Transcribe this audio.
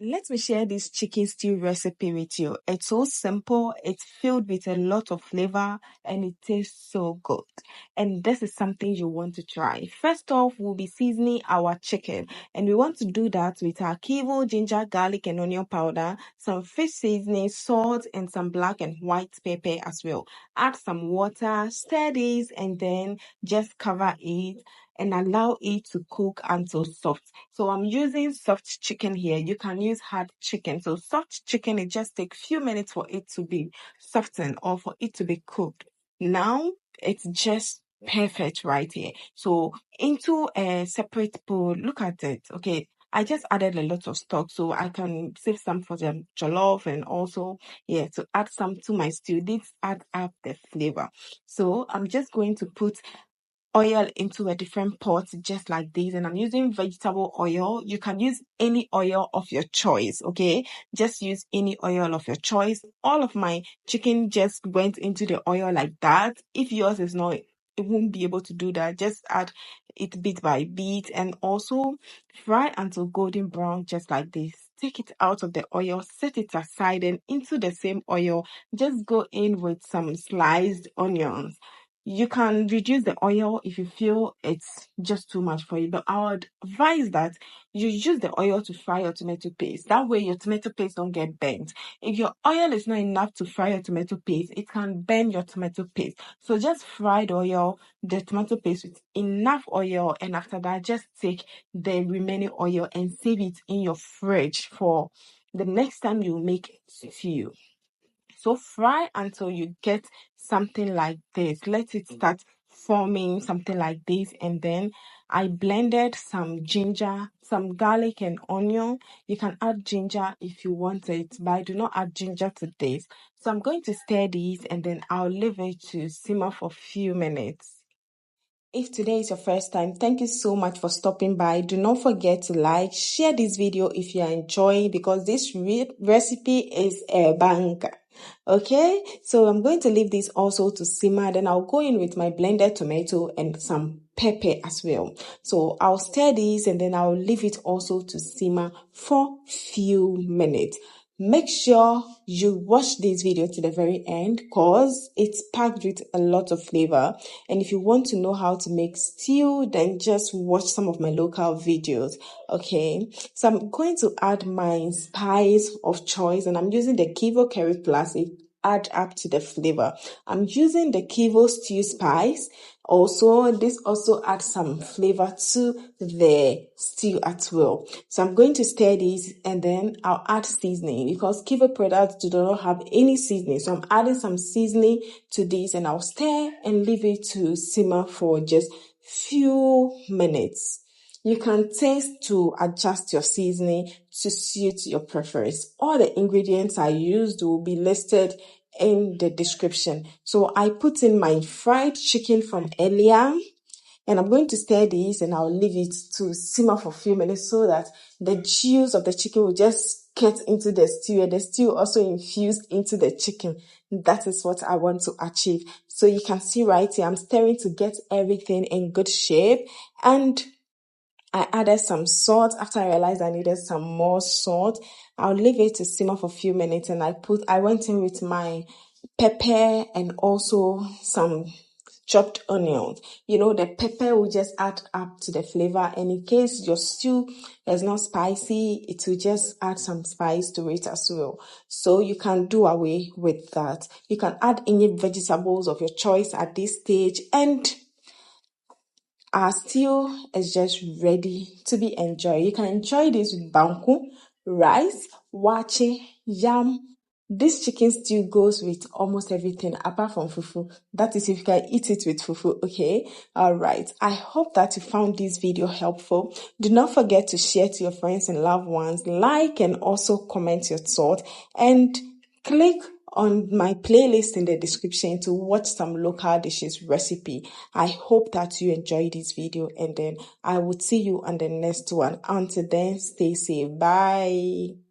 Let me share this chicken stew recipe with you. It's so simple, it's filled with a lot of flavor, and it tastes so good. And this is something you want to try. First off, we'll be seasoning our chicken, and we want to do that with our Kivo, ginger, garlic, and onion powder, some fish seasoning, salt, and some black and white pepper as well. Add some water, stir this, and then just cover it and allow it to cook until soft. So I'm using soft chicken here. You can use hard chicken. So soft chicken, it just takes few minutes for it to be softened or for it to be cooked. Now it's just perfect right here. So into a separate bowl, look at it. Okay. I just added a lot of stock so I can save some for the jollof and also to add some to my stew. This add up the flavor. So I'm just going to put oil into a different pot just like this, and I'm using vegetable oil. You can use any oil of your choice. Okay, just use any oil of your choice. All of my chicken just went into the oil like that. If yours is not, it won't be able to do that. Just add it bit by bit and also fry until golden brown just like this. Take it out of the oil, set it aside, and into the same oil just go in with some sliced onions. You can reduce the oil if you feel it's just too much for you, but I would advise that you use the oil to fry your tomato paste. That way your tomato paste don't get burnt. If your oil is not enough to fry your tomato paste, it can burn your tomato paste. So just fry the tomato paste with enough oil, and after that, just take the remaining oil and save it in your fridge for the next time you make stew. So fry until you get something like this. Let it start forming something like this. And then I blended some ginger, some garlic and onion. You can add ginger if you want it, but I do not add ginger to this. So I'm going to stir these and then I'll leave it to simmer for a few minutes. If today is your first time, thank you so much for stopping by. Do not forget to like, share this video if you are enjoying, because this recipe is a banger. Okay, so I'm going to leave this also to simmer. Then I'll go in with my blended tomato and some pepper as well. So I'll stir this and then I'll leave it also to simmer for few minutes. Make sure you watch this video to the very end because it's packed with a lot of flavor. And if you want to know how to make stew, then just watch some of my local videos. Okay, so I'm going to add my spice of choice, and I'm using the Kivo Curry Plus. It add up to the flavor. I'm using the Kivo stew spice. Also, this also adds some flavor to the stew as well. So I'm going to stir this and then I'll add seasoning because Kivo products do not have any seasoning. So I'm adding some seasoning to this and I'll stir and leave it to simmer for just few minutes. You can taste to adjust your seasoning to suit your preference. All the ingredients I used will be listed in the description. So I put in my fried chicken from earlier and I'm going to stir this and I'll leave it to simmer for a few minutes so that the juice of the chicken will just get into the stew and the stew also infused into the chicken. That is what I want to achieve. So you can see right here, I'm stirring to get everything in good shape, and I added some salt after I realized I needed some more salt. I'll leave it to simmer for a few minutes and I went in with my pepper and also some chopped onions. You know, the pepper will just add up to the flavor, and in case your stew is not spicy, it will just add some spice to it as well. So you can do away with that. You can add any vegetables of your choice at this stage, and our stew is just ready to be enjoyed. You can enjoy this with banku, rice, wache, yam. This chicken stew goes with almost everything apart from fufu. That is if you can eat it with fufu, okay? Alright, I hope that you found this video helpful. Do not forget to share to your friends and loved ones, like and also comment your thoughts, and click on my playlist in the description to watch some local dishes recipe. I hope that you enjoyed this video, and then I will see you on the next one. Until then, stay safe. Bye.